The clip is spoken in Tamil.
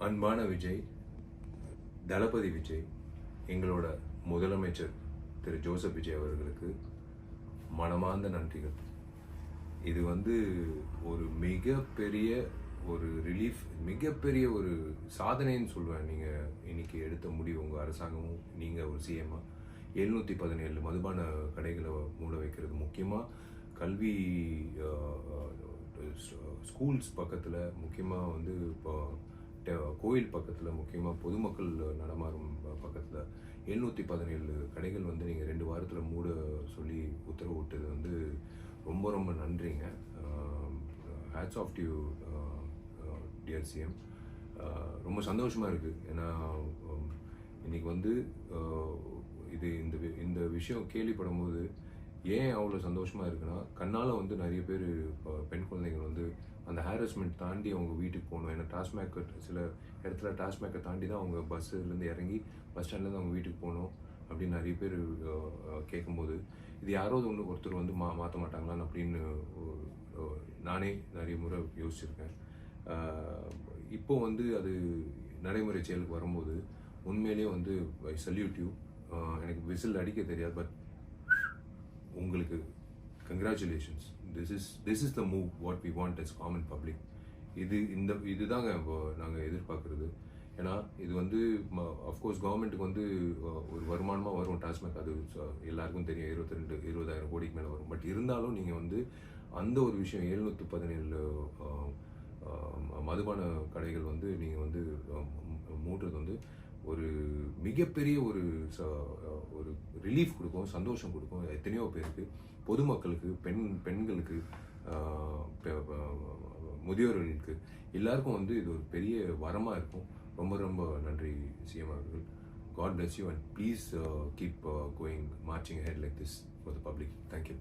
அன்பான விஜய், தளபதி விஜய், எங்களோட முதலமைச்சர் திரு ஜோசப் விஜய் அவர்களுக்கு மனமார்ந்த நன்றிகள். இது ஒரு மிகப்பெரிய ஒரு ரிலீஃப், மிகப்பெரிய ஒரு சாதனைன்னு சொல்லுவேன். நீங்கள் இன்னைக்கு எடுத்த முடிவு, உங்கள் அரசாங்கமும் நீங்கள் ஒரு சிஎம்மாக 717 மதுபான கடைகளை மூட வைக்கிறது, முக்கியமாக கல்வி ஸ்கூல்ஸ் பக்கத்தில், முக்கியமாக இப்போ கோயில் பக்கத்தில், முக்கியமாக பொதுமக்கள் நடமாறும் பக்கத்தில் 717 கடைகள் நீங்கள் 2 வாரத்தில் மூட சொல்லி உத்தரவு விட்டது ரொம்ப ரொம்ப நன்றிங்க. Hats off to you dear CM. ரொம்ப சந்தோஷமாக இருக்குது. ஏன்னா இன்றைக்கி இது இந்த விஷயம் கேள்விப்படும்போது ஏன் அவ்வளோ சந்தோஷமாக இருக்குன்னா, கண்ணால் நிறைய பேர் பெண் குழந்தைகள் அந்த ஹாரஸ்மெண்ட் தாண்டி அவங்க வீட்டுக்கு போகணும். ஏன்னா டாஸ்மேக் சில இடத்துல டாஸ்மேக்கை தாண்டி தான் அவங்க பஸ்ஸுலேருந்து இறங்கி பஸ் ஸ்டாண்ட்லேருந்து அவங்க வீட்டுக்கு போகணும் அப்படின்னு நிறைய பேர் கேட்கும்போது, இது யாராவது ஒருத்தர் மாற்ற மாட்டாங்களான்னு அப்படின்னு நானே நிறைய முறை யோசிச்சிருக்கேன். இப்போ அது நடைமுறை செயலுக்கு வரும்போது உண்மையிலேயே ஐ சல்யூட் யூ. எனக்கு விசில் அடிக்க தெரியாது, பட் உங்களுக்கு congratulations. This is the move what we want as common public. இதுதாங்க இப்போ நாங்கள் எதிர்பார்க்குறது. ஏன்னா இது அஃப்கோர்ஸ் கவர்மெண்ட்டுக்கு ஒரு வருமானமாக வரும் டாஸ்மேக், அது எல்லாருக்கும் தெரியும். 20,000 கோடிக்கு மேலே வரும். பட் இருந்தாலும் நீங்கள் அந்த ஒரு விஷயம் 717 மதுபான கடைகள் நீங்கள் மூடுறது ஒரு மிகப்பெரிய ஒரு ரிலீஃப் கொடுக்கும், சந்தோஷம் கொடுக்கும் எத்தனையோ பேருக்கு, பொதுமக்களுக்கு, பெண்களுக்கு, முதியோர்களுக்கு, எல்லாருக்கும் இது ஒரு பெரிய வரமாக இருக்கும். ரொம்ப ரொம்ப நன்றி சிஎம் அவர்கள். God bless you and please keep going, marching ahead like this for the public. Thank you.